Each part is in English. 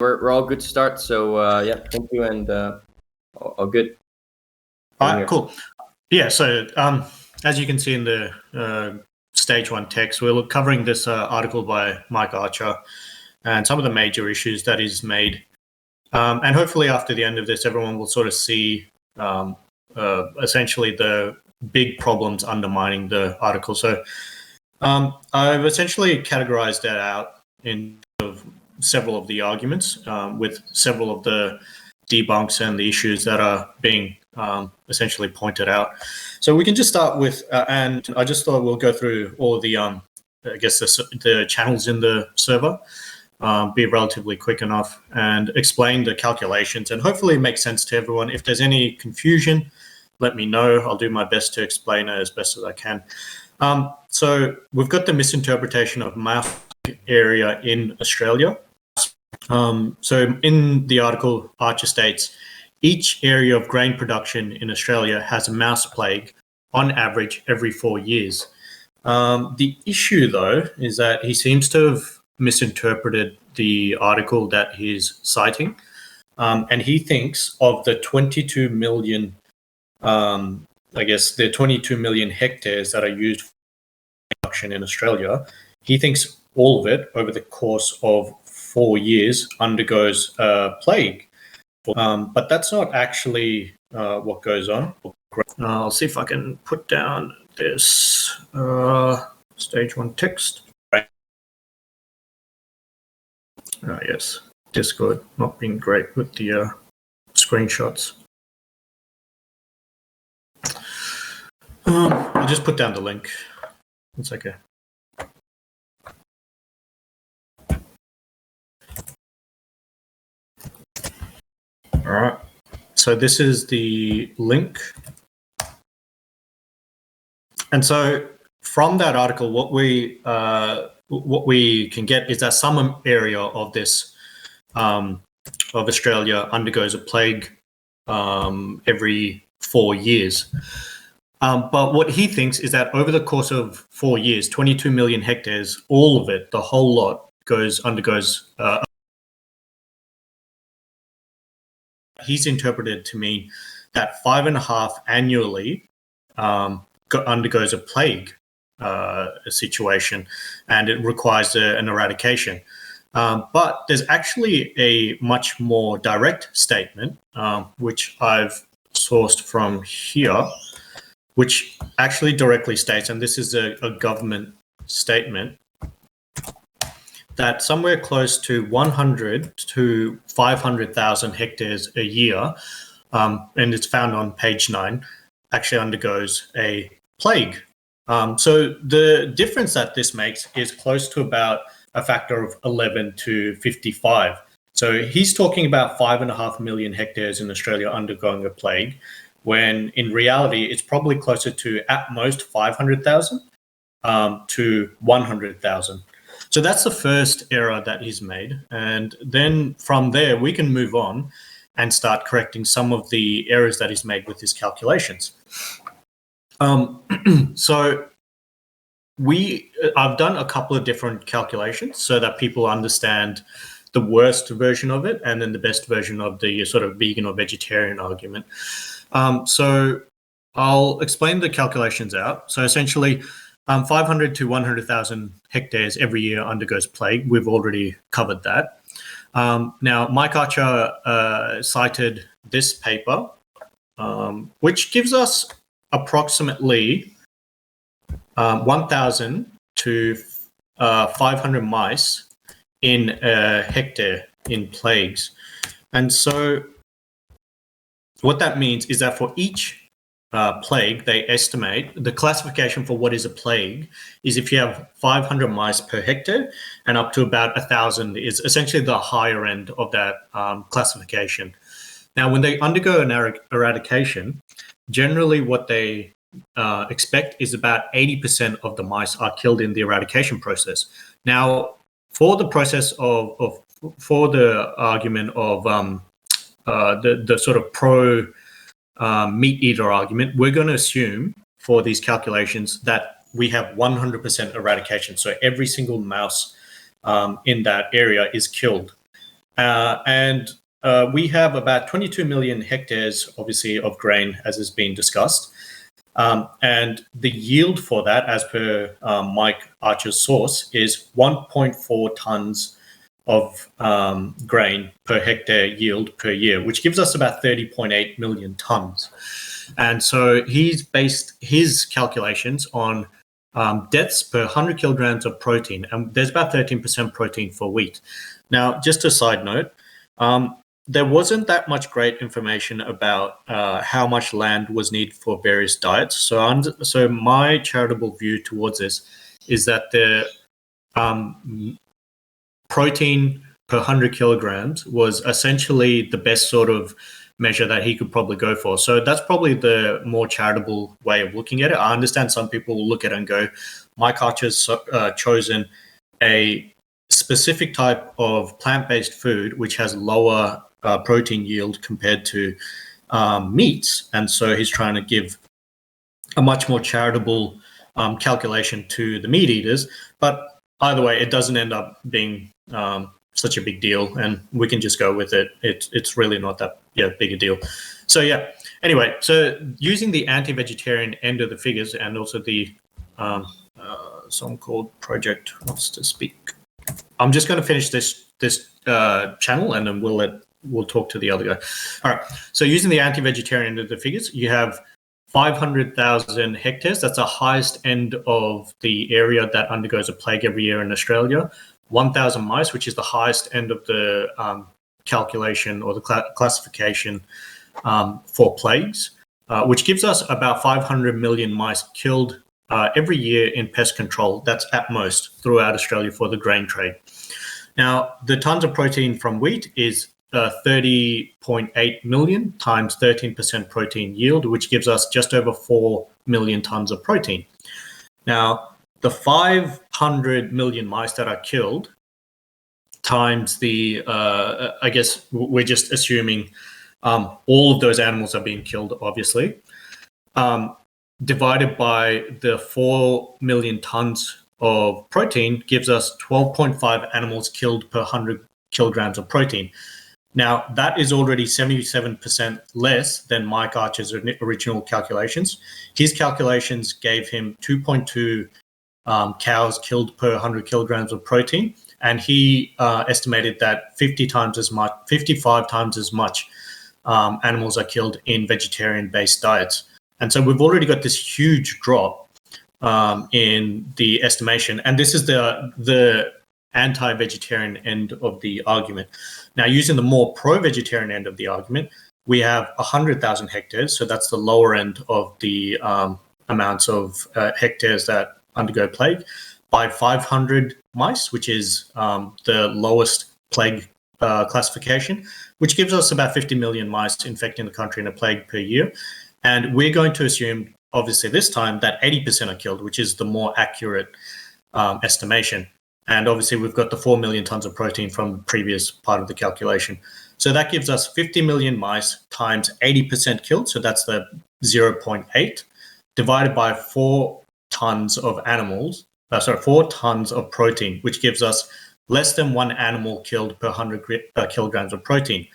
We're all good to start. So yeah, thank you, and all good. All right, cool. Yeah, so as you can see in the stage one text, we're covering this article by Mike Archer and some of the major issues that is made. And hopefully after the end of this, everyone will sort of see essentially the big problems undermining the article. So I've essentially categorized that out in several of the arguments with several of the debunks and the issues that are being essentially pointed out. So we can just start with, and I just thought we'll go through all of the, I guess, the channels in the server, be relatively quick enough, and explain the calculations, and hopefully make sense to everyone. If there's any confusion, let me know. I'll do my best to explain it as best as I can. So we've got the misinterpretation of mouse area in Australia. So in the article, Archer states, each area of grain production in Australia has a mouse plague on average every 4 years. The issue, though, is that he seems to have misinterpreted the article that he's citing. And he thinks of the 22 million, I guess, the 22 million hectares that are used for production in Australia, he thinks all of it over the course of 4 years undergoes a plague. But that's not actually what goes on. I'll see if I can put down this stage one text. Yes, Discord not being great with the screenshots. I'll just put down the link. It's okay. All right. So this is the link. And so from that article, what we can get is that some area of this of Australia undergoes a plague every 4 years. But what he thinks is that over the course of 4 years, 22 million hectares, all of it, the whole lot, undergoes. He's interpreted to mean that 5.5 annually undergoes a plague situation, and it requires an eradication. But there's actually a much more direct statement, which I've sourced from here, which actually directly states, and this is a government statement, that somewhere close to 100 to 500,000 hectares a year, and it's found on page 9, actually undergoes a plague. So the difference that this makes is close to about a factor of 11 to 55. So he's talking about 5.5 million hectares in Australia undergoing a plague, when in reality it's probably closer to at most 500,000 to 100,000. So that's the first error that he's made. And then from there, we can move on and start correcting some of the errors that he's made with his calculations. So I've done a couple of different calculations so that people understand the worst version of it and then the best version of the sort of vegan or vegetarian argument. So I'll explain the calculations out. So essentially, 500 to 100,000 hectares every year undergoes plague. We've already covered that. Now, Mike Archer cited this paper, which gives us approximately 1,000 to 500 mice in a hectare in plagues. And so what that means is that for each plague, they estimate the classification for what is a plague is if you have 500 mice per hectare and up to about 1,000 is essentially the higher end of that classification. Now, when they undergo an eradication, generally what they expect is about 80% of the mice are killed in the eradication process. Now, for the process for the argument of the sort of pro meat eater argument, we're going to assume for these calculations that we have 100% eradication. So every single mouse in that area is killed. And we have about 22 million hectares, obviously, of grain, as has been discussed. And the yield for that, as per Mike Archer's source, is 1.4 tons of grain per hectare yield per year, which gives us about 30.8 million tons. And so he's based his calculations on deaths per 100 kilograms of protein, and there's about 13% protein for wheat. Now, just a side note, there wasn't that much great information about how much land was needed for various diets. So my charitable view towards this is that the protein per 100 kilograms was essentially the best sort of measure that he could probably go for. So that's probably the more charitable way of looking at it. I understand some people will look at it and go, Mike Archer's chosen a specific type of plant-based food which has lower protein yield compared to meats. And so he's trying to give a much more charitable calculation to the meat eaters. But either way, it doesn't end up being such a big deal, and we can just go with it. It's really not that big a deal. So anyway, so using the anti-vegetarian end of the figures, and also the song called Project Wants to Speak. I'm just going to finish this channel, and then we'll talk to the other guy. All right. So using the anti-vegetarian end of the figures, you have 500,000 hectares. That's the highest end of the area that undergoes a plague every year in Australia. 1,000 mice, which is the highest end of the calculation or the classification for plagues, which gives us about 500 million mice killed every year in pest control. That's at most throughout Australia for the grain trade. Now, the tons of protein from wheat is 30.8 million times 13% protein yield, which gives us just over 4 million tons of protein. Now, the 500 million mice that are killed times the, I guess we're just assuming all of those animals are being killed, obviously, divided by the 4 million tons of protein gives us 12.5 animals killed per 100 kilograms of protein. Now, that is already 77% less than Mike Archer's original calculations. His calculations gave him 2.2 cows killed per 100 kilograms of protein, and he estimated that 55 times as much animals are killed in vegetarian-based diets. And so we've already got this huge drop in the estimation, and this is the anti-vegetarian end of the argument. Now, using the more pro-vegetarian end of the argument, we have 100,000 hectares, so that's the lower end of the amounts of hectares that undergo plague, by 500 mice, which is the lowest plague classification, which gives us about 50 million mice infecting the country in a plague per year. And we're going to assume, obviously this time, that 80% are killed, which is the more accurate estimation. And obviously we've got the 4 million tons of protein from the previous part of the calculation. So that gives us 50 million mice times 80% killed, so that's the 0.8, divided by 4 tons of 4 tons of protein, which gives us less than 1 animal killed per 100 kilograms of protein.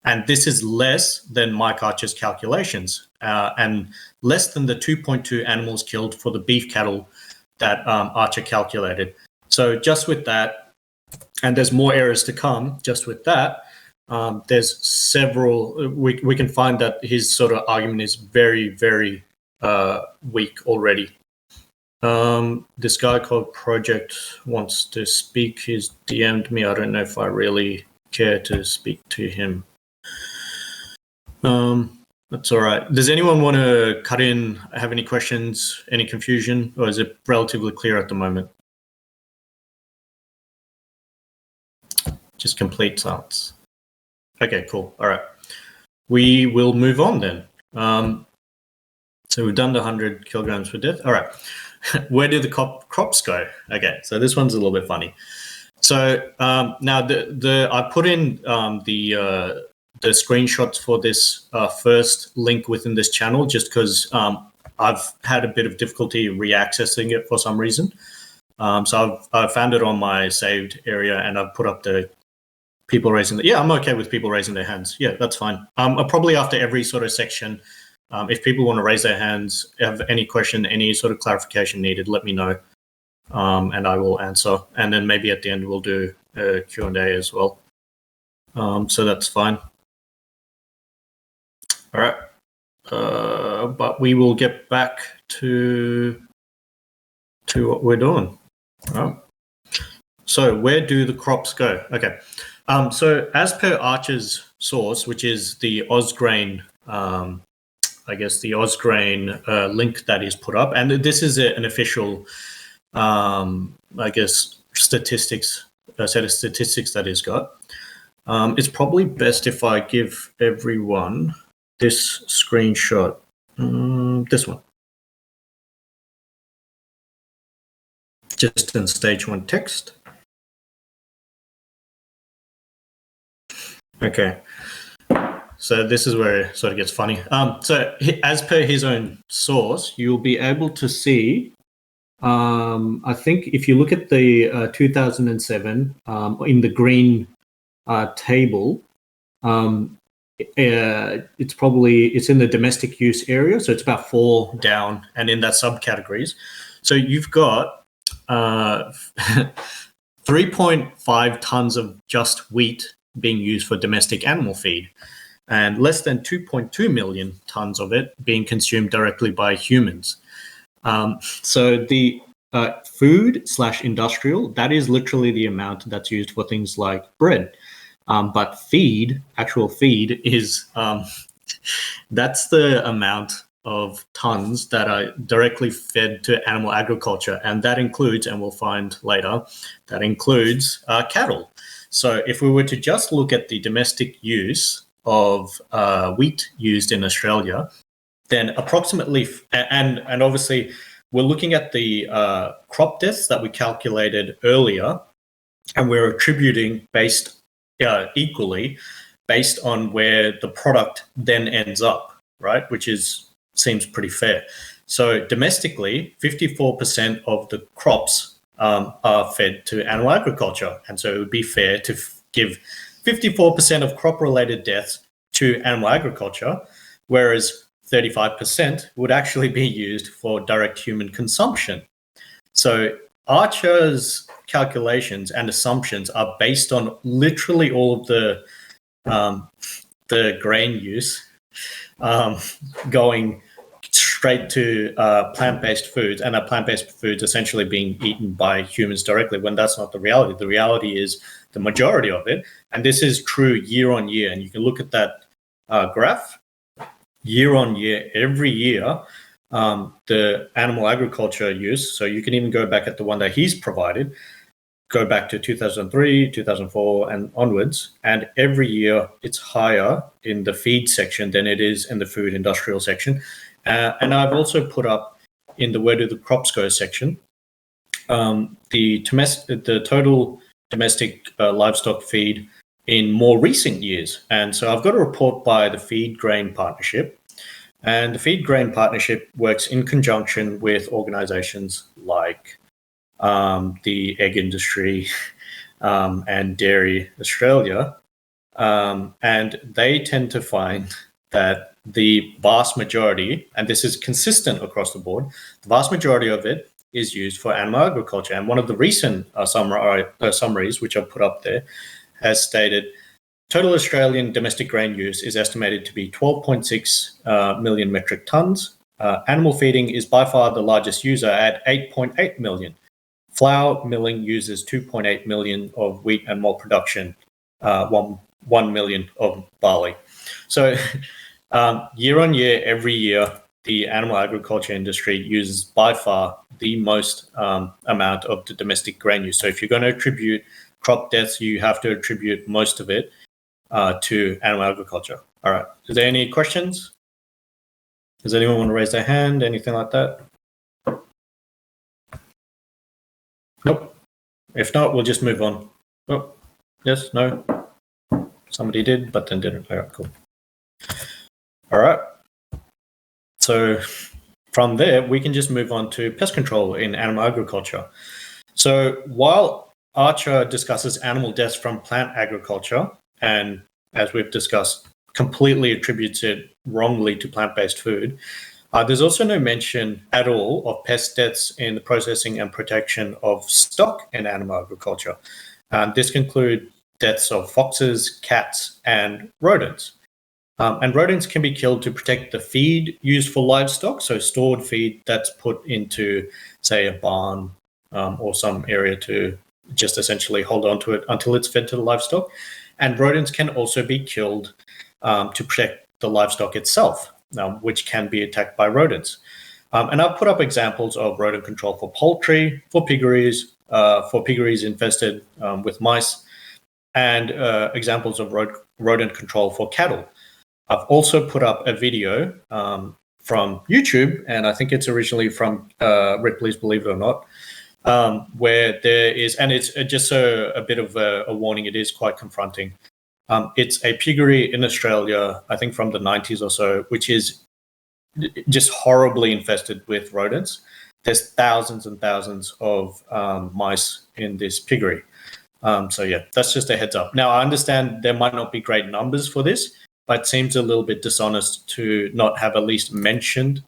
And this is less than Mike Archer's calculations, and less than the 2.2 animals killed for the beef cattle that Archer calculated. So just with that, and there's more errors to come, just with that, there's several, we can find that his sort of argument is very, very weak already. This guy called Project Wants to Speak. He's DM'd me. I don't know if I really care to speak to him. That's all right. Does anyone want to cut in, have any questions, any confusion, or is it relatively clear at the moment? Just complete silence. Okay, cool. All right. We will move on then. So we've done the 100 kilograms for death. All right. Where do the crops go? Okay, so this one's a little bit funny. So now I put in the screenshots for this first link within this channel just because I've had a bit of difficulty reaccessing it for some reason. So I've found it on my saved area, and I've put up the people raising I'm okay with people raising their hands. Yeah, that's fine. Probably after every sort of section, if people want to raise their hands, have any question, any sort of clarification needed, let me know, and I will answer. And then maybe at the end we'll do a Q&A as well. So that's fine. All right. But we will get back to what we're doing. All right. So where do the crops go? Okay. So as per Archer's source, which is the Ausgrain, I guess the Ausgrain link that is put up, and this is an official, I guess, statistics, a set of statistics that he's got. It's probably best if I give everyone this screenshot, this one, just in stage 1 text. Okay, so this is where it sort of gets funny. So as per his own source, you'll be able to see, I think if you look at the 2007 in the green table, it's in the domestic use area, so it's about 4 down, and in that subcategories. So you've got 3.5 tons of just wheat being used for domestic animal feed, and less than 2.2 million tons of it being consumed directly by humans. So the food/industrial, that is literally the amount that's used for things like bread. But actual feed is, that's the amount of tons that are directly fed to animal agriculture. And that includes, and we'll find later, that includes cattle. So if we were to just look at the domestic use of wheat used in Australia, then approximately, and obviously we're looking at the crop deaths that we calculated earlier, and we're attributing based equally based on where the product then ends up, right? Which seems pretty fair. So domestically, 54% of the crops are fed to animal agriculture, and so it would be fair to give 54% of crop-related deaths to animal agriculture, whereas 35% would actually be used for direct human consumption. So Archer's calculations and assumptions are based on literally all of the grain use going straight to plant-based foods, and plant-based foods essentially being eaten by humans directly, when that's not the reality. The reality is the majority of it, and this is true year on year, and you can look at that graph year on year, every year, the animal agriculture use. So you can even go back at the one that he's provided, go back to 2003, 2004 and onwards, and every year it's higher in the feed section than it is in the food industrial section. And I've also put up in the where do the crops go section, the total domestic livestock feed in more recent years. And so I've got a report by the Feed Grain Partnership, and the Feed Grain Partnership works in conjunction with organizations like the egg industry and Dairy Australia, and they tend to find that the vast majority, and this is consistent across the board, the vast majority of it is used for animal agriculture. And one of the recent summaries, which I've put up there, has stated total Australian domestic grain use is estimated to be 12.6 million metric tons. Animal feeding is by far the largest user at 8.8 million. Flour milling uses 2.8 million of wheat, and malt production 1 million of barley. So year on year, every year, the animal agriculture industry uses by far the most amount of the domestic grain use. So if you're going to attribute crop deaths, you have to attribute most of it to animal agriculture. All right. Is there any questions? Does anyone want to raise their hand? Anything like that? Nope. If not, we'll just move on. Oh, yes, no. Somebody did, but then didn't. All right, cool. All right. So from there, we can just move on to pest control in animal agriculture. So while Archer discusses animal deaths from plant agriculture, and as we've discussed, completely attributes it wrongly to plant-based food. There's also no mention at all of pest deaths in the processing and protection of stock in animal agriculture. This can include deaths of foxes, cats, and rodents. And rodents can be killed to protect the feed used for livestock, so stored feed that's put into, say, a barn or some area to just essentially hold on to it until it's fed to the livestock. And rodents can also be killed to protect the livestock itself, which can be attacked by rodents. And I've put up examples of rodent control for poultry, for piggeries infested with mice, and examples of rodent control for cattle. I've also put up a video from YouTube, and I think it's originally from Ripley's Believe It or Not, where there is, and it's just a bit of a warning, it is quite confronting. It's a piggery in Australia, I think from the 90s or so, which is just horribly infested with rodents. There's thousands and thousands of mice in this piggery. So yeah, that's just a heads up. Now, I understand there might not be great numbers for this, but it seems a little bit dishonest to not have at least mentioned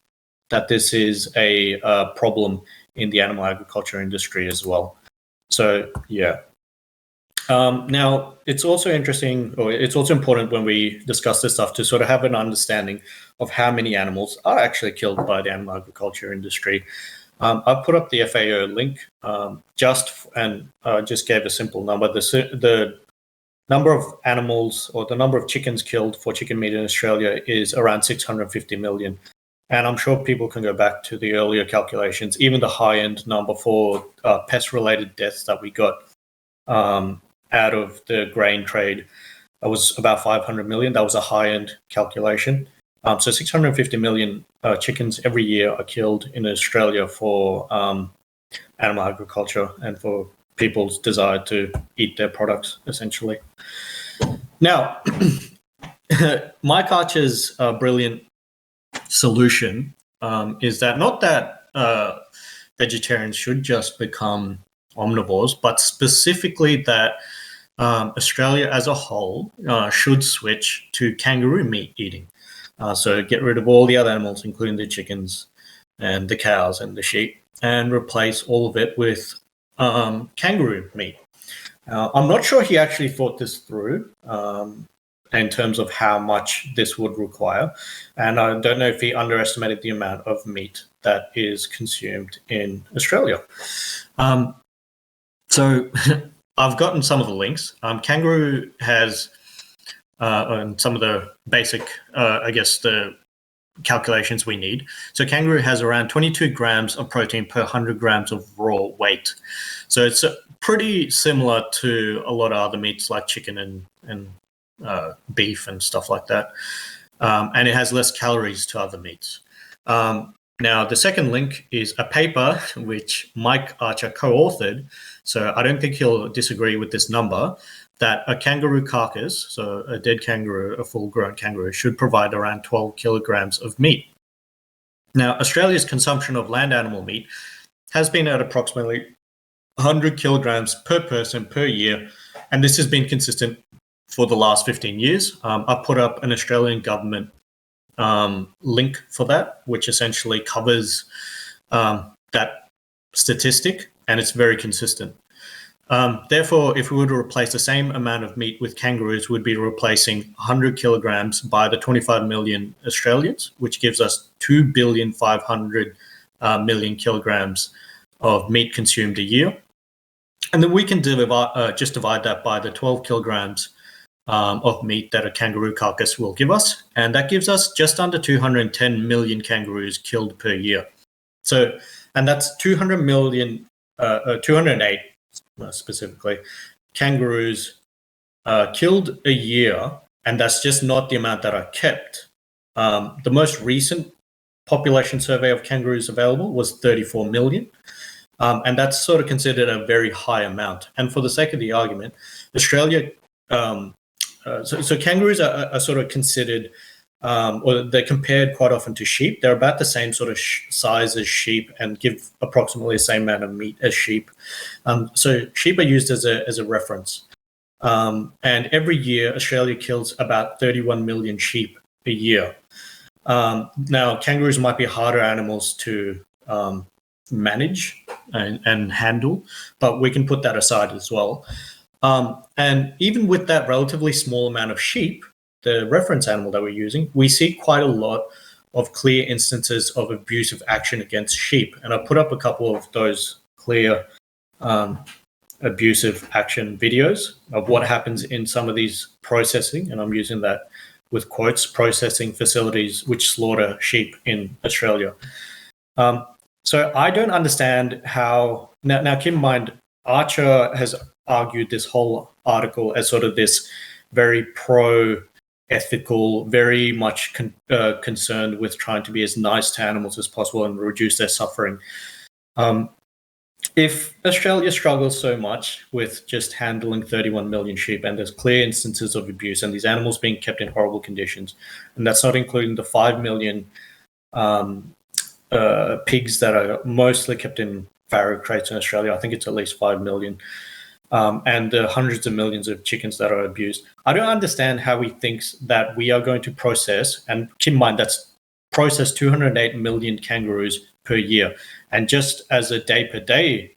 that this is a problem in the animal agriculture industry as well. So yeah. Now, it's also interesting, or it's also important when we discuss this stuff to sort of have an understanding of how many animals are actually killed by the animal agriculture industry. I've put up the FAO link just gave a simple number. The number of animals or the number of chickens killed for chicken meat in Australia is around 650 million. And I'm sure people can go back to the earlier calculations, even the high-end number for pest-related deaths that we got out of the grain trade. That was about 500 million. That was a high-end calculation. So 650 million chickens every year are killed in Australia for animal agriculture and for people's desire to eat their products, essentially. Now, Mike Archer's brilliant solution is that not that vegetarians should just become omnivores, but specifically that Australia as a whole should switch to kangaroo meat eating. So get rid of all the other animals, including the chickens and the cows and the sheep, and replace all of it with kangaroo meat. I'm not sure he actually thought this through in terms of how much this would require. And I don't know if he underestimated the amount of meat that is consumed in Australia. So I've gotten some of the links. Kangaroo has, and some of the basic, the calculations we need. So kangaroo has around 22 grams of protein per 100 grams of raw weight. So it's pretty similar to a lot of other meats like chicken and beef and stuff like that. And it has less calories to other meats. Now, the second link is a paper which Mike Archer co-authored, so I don't think he'll disagree with this number, that a kangaroo carcass, so a dead kangaroo, a full-grown kangaroo, should provide around 12 kilograms of meat. Now, Australia's consumption of land animal meat has been at approximately 100 kilograms per person per year, and this has been consistent for the last 15 years. I put up an Australian government link for that, which essentially covers that statistic, and it's very consistent. Therefore, if we were to replace the same amount of meat with kangaroos, we'd be replacing 100 kilograms by the 25 million Australians, which gives us 2,500,000,000 kilograms of meat consumed a year. And then we can just divide that by the 12 kilograms of meat that a kangaroo carcass will give us. And that gives us just under 210 million kangaroos killed per year. So, and that's 208 specifically, kangaroos killed a year, and that's just not the amount that are kept. The most recent population survey of kangaroos available was 34 million, and that's sort of considered a very high amount. And for the sake of the argument, Australia, so kangaroos are sort of considered or they're compared quite often to sheep. They're about the same sort of size as sheep and give approximately the same amount of meat as sheep. So sheep are used as a reference. And every year, Australia kills about 31 million sheep a year. Now, kangaroos might be harder animals to manage and handle, but we can put that aside as well. And even with that relatively small amount of sheep, the reference animal that we're using, we see quite a lot of clear instances of abusive action against sheep. And I put up a couple of those clear abusive action videos of what happens in some of these processing, and I'm using that with quotes, processing facilities which slaughter sheep in Australia. So I don't understand how, now keep in mind, Archer has argued this whole article as sort of this very pro-ethical, very much concerned with trying to be as nice to animals as possible and reduce their suffering. If Australia struggles so much with just handling 31 million sheep, and there's clear instances of abuse and these animals being kept in horrible conditions, and that's not including the 5 million pigs that are mostly kept in farrow crates in Australia, I think it's at least 5 million, and the hundreds of millions of chickens that are abused. I don't understand how he thinks that we are going to process, and keep in mind that's process 208 million kangaroos per year. And just as a day per day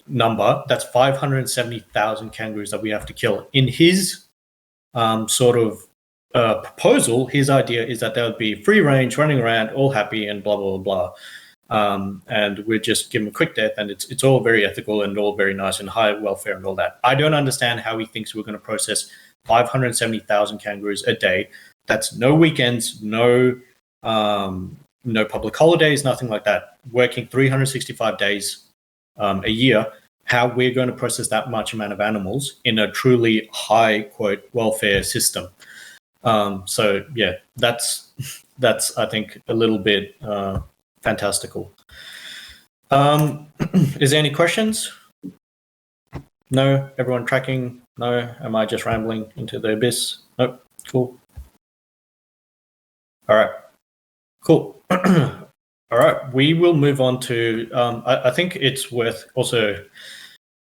number, that's 570,000 kangaroos that we have to kill. In his sort of proposal, his idea is that they would be free range, running around, all happy, and blah, blah, blah, blah. And we just give them a quick death, and it's all very ethical and all very nice and high welfare and all that. I don't understand how he thinks we're going to process 570,000 kangaroos a day. That's no weekends, no public holidays, nothing like that. Working 365 days a year, how we're going to process that much amount of animals in a truly high, quote, welfare system. So yeah, that's I think a little bit fantastical. Is there any questions? No? Everyone tracking? No? Am I just rambling into the abyss? Nope. Cool. All right. Cool. All right. We will move on to, I think it's worth also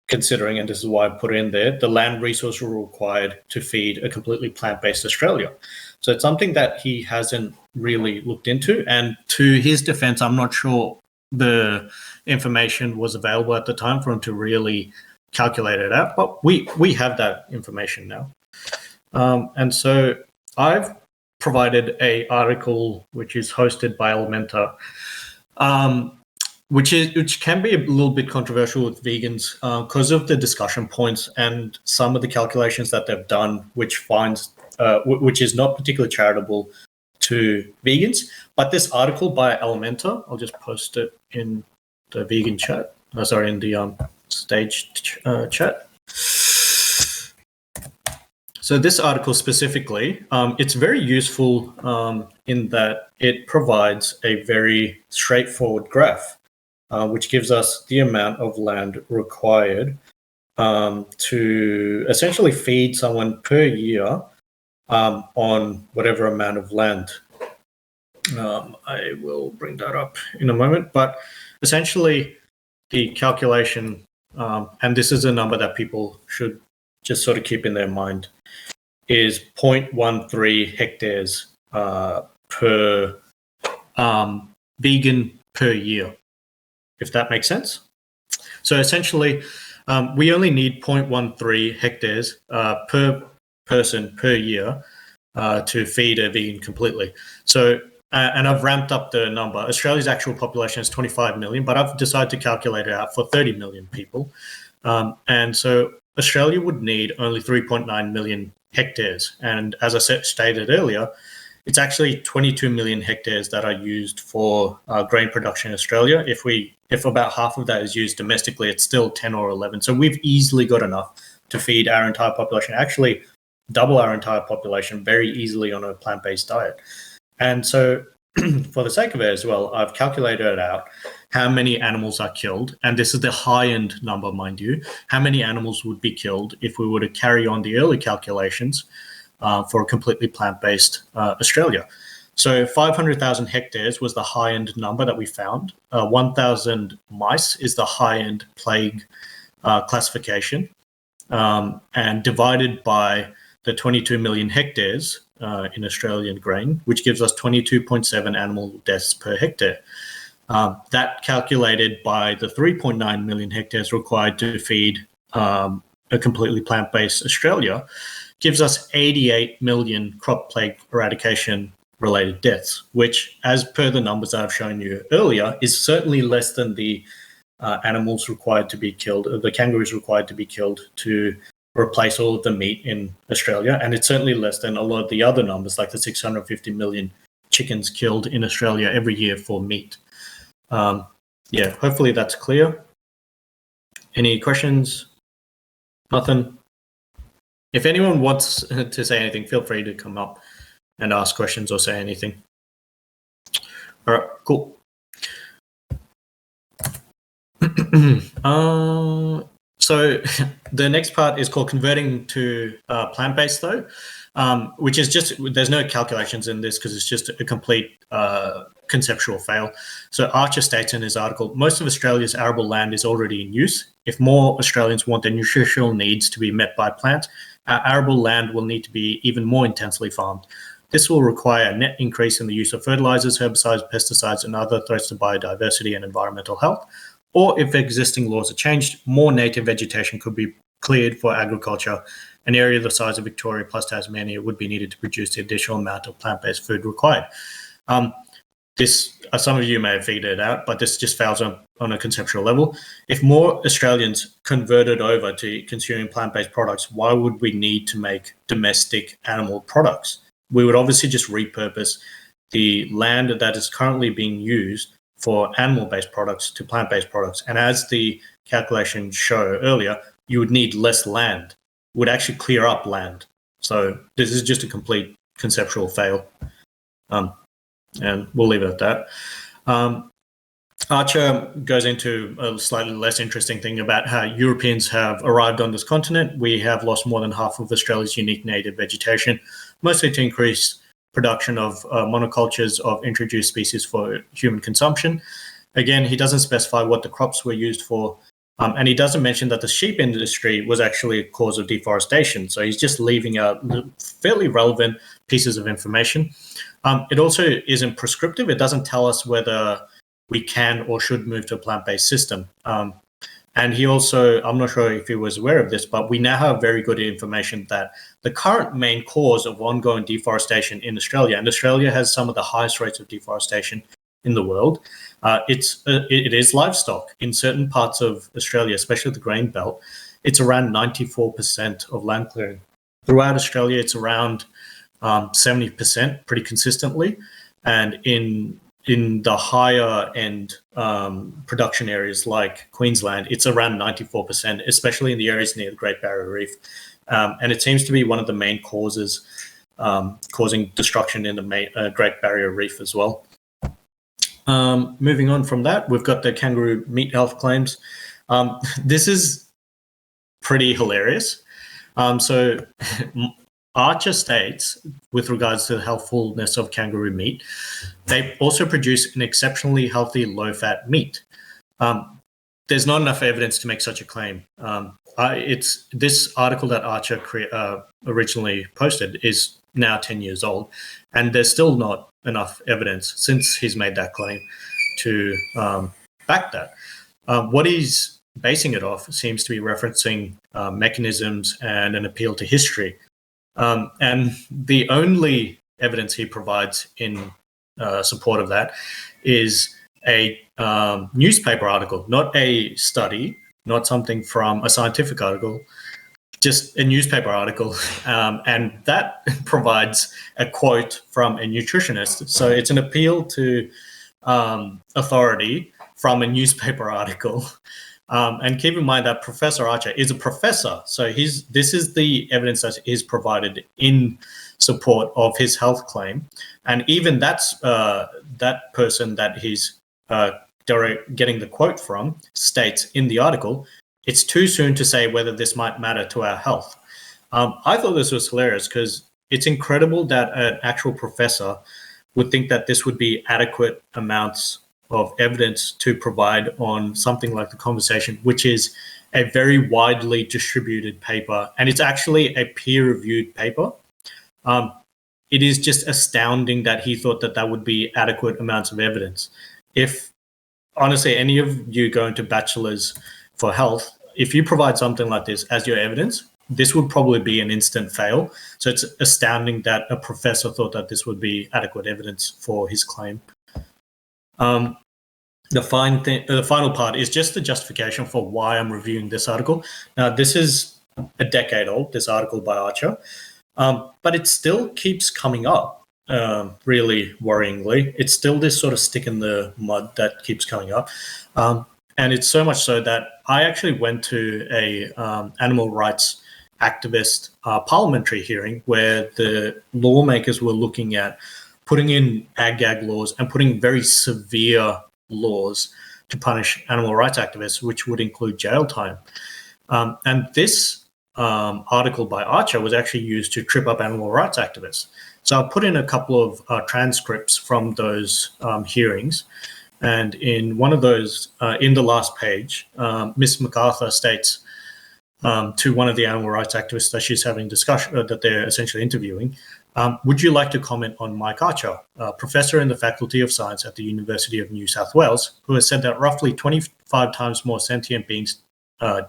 considering, and this is why I put it in there, the land resource required to feed a completely plant-based Australia. So it's something that he hasn't really looked into. And to his defense, I'm not sure the information was available at the time for him to really calculate it out, but we have that information now. And so I've provided a article which is hosted by Elementa, which can be a little bit controversial with vegans because of the discussion points and some of the calculations that they've done, which is not particularly charitable to vegans. But this article by Elementa, I'll just post it in the vegan chat. In the stage chat. So this article specifically, it's very useful in that it provides a very straightforward graph, which gives us the amount of land required to essentially feed someone per year on whatever amount of land. I will bring that up in a moment, but essentially the calculation, and this is a number that people should just sort of keep in their mind, is 0.13 hectares per vegan per year, if that makes sense. So essentially, we only need 0.13 hectares per person per year to feed a vegan completely. So, and I've ramped up the number. Australia's actual population is 25 million, but I've decided to calculate it out for 30 million people. And so Australia would need only 3.9 million hectares. And as I stated earlier, it's actually 22 million hectares that are used for grain production in Australia. If about half of that is used domestically, it's still 10 or 11. So we've easily got enough to feed our entire population, actually double our entire population very easily on a plant-based diet. And so for the sake of it as well, I've calculated it out how many animals are killed. And this is the high-end number, mind you. How many animals would be killed if we were to carry on the early calculations for a completely plant-based Australia. So 500,000 hectares was the high-end number that we found. 1,000 mice is the high-end plague classification. And divided by the 22 million hectares in Australian grain, which gives us 22.7 animal deaths per hectare. That calculated by the 3.9 million hectares required to feed a completely plant-based Australia gives us 88 million crop plague eradication related deaths, which, as per the numbers I've shown you earlier, is certainly less than the animals required to be killed, the kangaroos required to be killed to replace all of the meat in Australia. And it's certainly less than a lot of the other numbers, like the 650 million chickens killed in Australia every year for meat. Hopefully that's clear. Any questions? Nothing? If anyone wants to say anything, feel free to come up and ask questions or say anything. All right, cool. So the next part is called converting to plant-based, though, which is just, there's no calculations in this because it's just a complete conceptual fail. So Archer states in his article, most of Australia's arable land is already in use. If more Australians want their nutritional needs to be met by plants, our arable land will need to be even more intensely farmed. This will require a net increase in the use of fertilizers, herbicides, pesticides, and other threats to biodiversity and environmental health. Or if existing laws are changed, more native vegetation could be cleared for agriculture. An area the size of Victoria plus Tasmania would be needed to produce the additional amount of plant-based food required. This, some of you may have figured it out, but this just fails on a conceptual level. If more Australians converted over to consuming plant-based products, why would we need to make domestic animal products? We would obviously just repurpose the land that is currently being used for animal-based products to plant-based products. And as the calculations show earlier, you would need less land. It would actually clear up land. So this is just a complete conceptual fail. And we'll leave it at that. Archer goes into a slightly less interesting thing about how Europeans have arrived on this continent. We have lost more than half of Australia's unique native vegetation, mostly to increase production of monocultures of introduced species for human consumption. Again, he doesn't specify what the crops were used for, and he doesn't mention that the sheep industry was actually a cause of deforestation. So he's just leaving out fairly relevant pieces of information. It also isn't prescriptive. It doesn't tell us whether we can or should move to a plant-based system. And he also, I'm not sure if he was aware of this, but we now have very good information that the current main cause of ongoing deforestation in Australia, and Australia has some of the highest rates of deforestation in the world, it is livestock. In certain parts of Australia, especially the grain belt, it's around 94% of land clearing. Throughout Australia, it's around 70% pretty consistently. And in the higher end production areas like Queensland, it's around 94%, especially in the areas near the Great Barrier Reef. And it seems to be one of the main causes causing destruction in the Great Barrier Reef as well. Moving on from that, we've got the kangaroo meat health claims. This is pretty hilarious. So Archer states, with regards to the healthfulness of kangaroo meat, they also produce an exceptionally healthy low-fat meat. There's not enough evidence to make such a claim. It's this article that Archer originally posted is now 10 years old, and there's still not enough evidence since he's made that claim to back that. What he's basing it off seems to be referencing mechanisms and an appeal to history. And the only evidence he provides in support of that is a newspaper article, not a study, not something from a scientific article, just a newspaper article. And that provides a quote from a nutritionist. So it's an appeal to authority from a newspaper article. And keep in mind that Professor Archer is a professor. So this is the evidence that is provided in support of his health claim. And even that's that person that he's getting the quote from states in the article, it's too soon to say whether this might matter to our health. I thought this was hilarious because it's incredible that an actual professor would think that this would be adequate amounts of evidence to provide on something like the conversation, which is a very widely distributed paper, and it's actually a peer-reviewed paper. It is just astounding that he thought that that would be adequate amounts of evidence. If, honestly, any of you go into bachelors for health, if you provide something like this as your evidence, this would probably be an instant fail. So it's astounding that a professor thought that this would be adequate evidence for his claim. The final part is just the justification for why I'm reviewing this article. Now, this is a decade old, this article by Archer, but it still keeps coming up, really worryingly. It's still this sort of stick in the mud that keeps coming up. And it's so much so that I actually went to a animal rights activist parliamentary hearing where the lawmakers were looking at putting in ag-gag laws and putting very severe laws to punish animal rights activists, which would include jail time. And this article by Archer was actually used to trip up animal rights activists. So I put in a couple of transcripts from those hearings. And in one of those, in the last page, Miss MacArthur states to one of the animal rights activists that she's having discussion, that they're essentially interviewing, would you like to comment on Mike Archer, a professor in the Faculty of Science at the University of New South Wales, who has said that roughly 25 times more sentient beings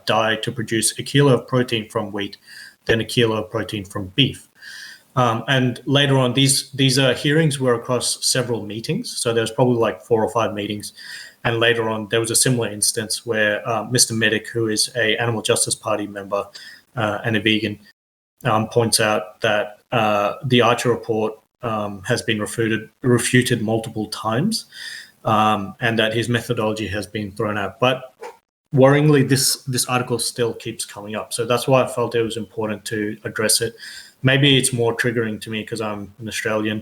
die to produce a kilo of protein from wheat than a kilo of protein from beef? And later on, these hearings were across several meetings. So there's probably like 4 or 5 meetings. And later on, there was a similar instance where Mr. Medic, who is a Animal Justice Party member and a vegan, points out that the Archer report has been refuted multiple times, and that his methodology has been thrown out. But worryingly, this article still keeps coming up. So that's why I felt it was important to address it. Maybe it's more triggering to me because I'm an Australian.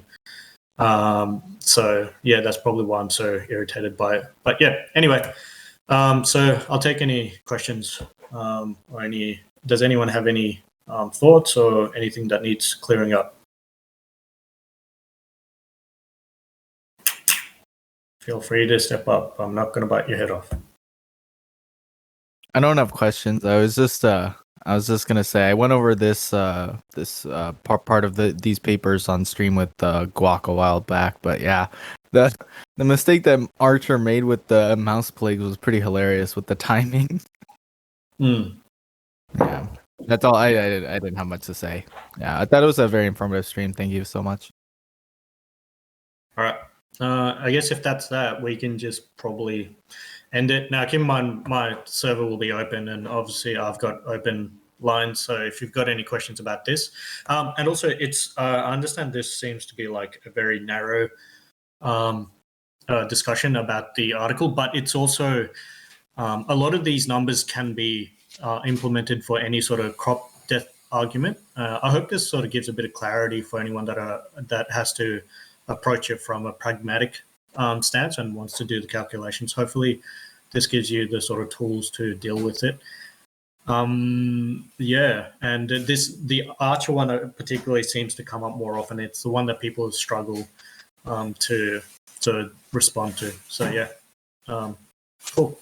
So yeah, that's probably why I'm so irritated by it. But yeah, anyway, so I'll take any questions or any. Does anyone have any thoughts or anything that needs clearing up? Feel free to step up. I'm not going to bite your head off. I don't have questions. I was just gonna say I went over this part of these papers on stream with Guac a while back, but yeah, the mistake that Archer made with the mouse plague was pretty hilarious with the timing. Yeah, that's all. I didn't have much to say. Yeah, I thought it was a very informative stream. Thank you so much. All right. I guess if that's that, we can just probably end it. Now, keep in mind, my server will be open, and obviously I've got open lines. So if you've got any questions about this, and also it's, I understand this seems to be like a very narrow discussion about the article, but it's also a lot of these numbers can be implemented for any sort of crop death argument. I hope this sort of gives a bit of clarity for anyone that has to approach it from a pragmatic stance and wants to do the calculations. Hopefully this gives you the sort of tools to deal with it. Yeah, and the Archer one particularly seems to come up more often. It's the one that people struggle to respond to. So yeah, cool.